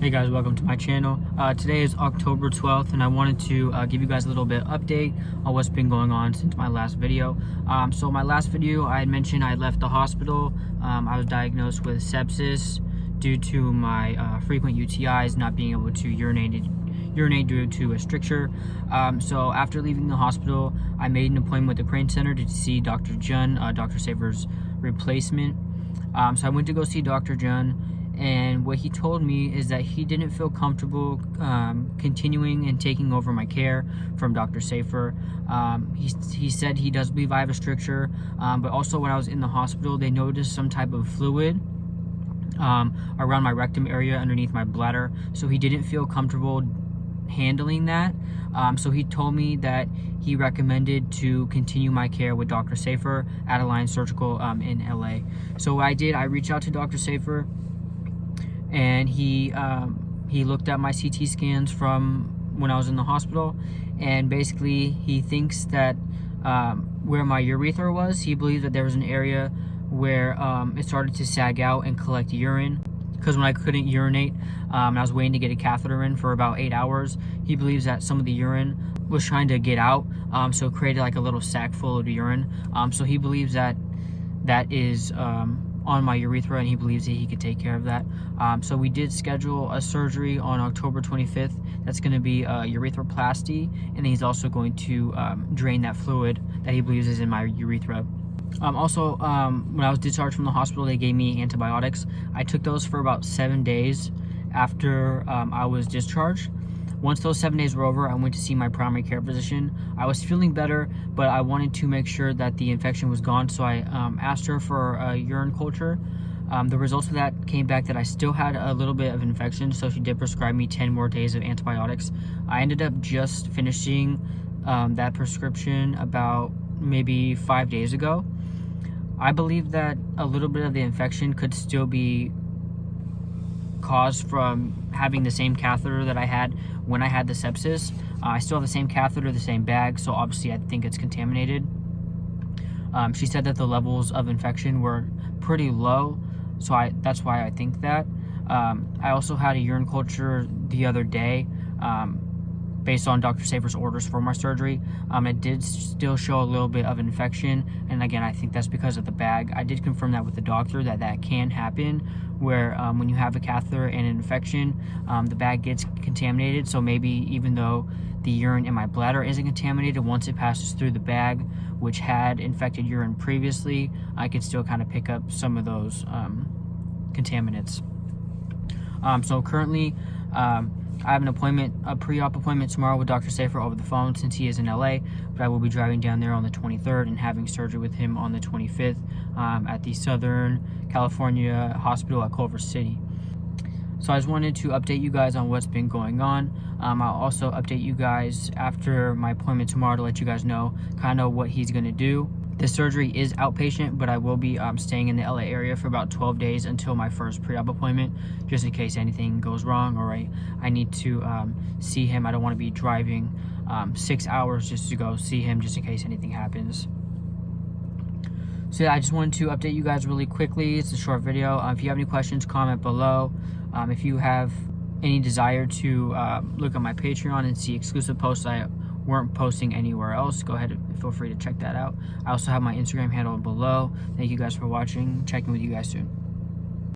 Hey guys, welcome to my channel. Today is October 12th and I wanted to give you guys a little bit update on what's been going on since my last video. So my last video I had mentioned I left the hospital. I was diagnosed with sepsis due to my frequent UTIs, not being able to urinate due to a stricture. So after leaving the hospital, I made an appointment with the Crane Center to see Dr. Jun, Dr. Safer's replacement. So I went to go see Dr. Jun, and what he told me is that he didn't feel comfortable continuing and taking over my care from Dr. Safer. He said he does believe I have a stricture, but also when I was in the hospital, they noticed some type of fluid around my rectum area underneath my bladder, so he didn't feel comfortable handling that. So he told me that he recommended to continue my care with Dr. Safer at Alliance Surgical in LA. So what I did, I reached out to Dr. Safer, and he looked at my CT scans from when I was in the hospital, and basically he thinks that where my urethra was, he believes that there was an area where it started to sag out and collect urine. Because when I couldn't urinate, and I was waiting to get a catheter in for about 8 hours, he believes that some of the urine was trying to get out, so it created like a little sac full of urine. So he believes that that is on my urethra, and he believes that he could take care of that. So we did schedule a surgery on October 25th. That's going to be a urethroplasty, and then he's also going to drain that fluid that he believes is in my urethra. Also, when I was discharged from the hospital, they gave me antibiotics. I took those for about 7 days after I was discharged. Once those 7 days were over, I went to see my primary care physician. I was feeling better, but I wanted to make sure that the infection was gone, so I asked her for a urine culture. The results of that came back that I still had a little bit of infection, so she did prescribe me 10 more days of antibiotics. I ended up just finishing that prescription about maybe 5 days ago. I believe that a little bit of the infection could still be caused from having the same catheter that I had when I had the sepsis. I still have the same catheter, the same bag, so obviously I think it's contaminated. She said that the levels of infection were pretty low, so that's why I think that. I also had a urine culture the other day based on Dr. Safer's orders for my surgery. It did still show a little bit of infection, and again, I think that's because of the bag. I did confirm that with the doctor that can happen, where when you have a catheter and an infection, the bag gets contaminated. So maybe even though the urine in my bladder isn't contaminated, once it passes through the bag, which had infected urine previously, I could still kind of pick up some of those contaminants. So currently, I have an appointment, a pre-op appointment tomorrow with Dr. Safer over the phone since he is in LA, but I will be driving down there on the 23rd and having surgery with him on the 25th at the Southern California Hospital at Culver City. So I just wanted to update you guys on what's been going on. I'll also update you guys after my appointment tomorrow to let you guys know kind of what he's going to do. The surgery is outpatient, but I will be staying in the LA area for about 12 days until my first pre-op appointment, just in case anything goes wrong or I need to see him. I don't want to be driving 6 hours just to go see him, just in case anything happens. So yeah, I just wanted to update you guys really quickly. It's a short video. If you have any questions, comment below. If you have any desire to look at my Patreon and see exclusive posts I weren't posting anywhere else, go ahead and feel free to check that out. I also have my Instagram handle below. Thank you guys for watching. Checking with you guys soon.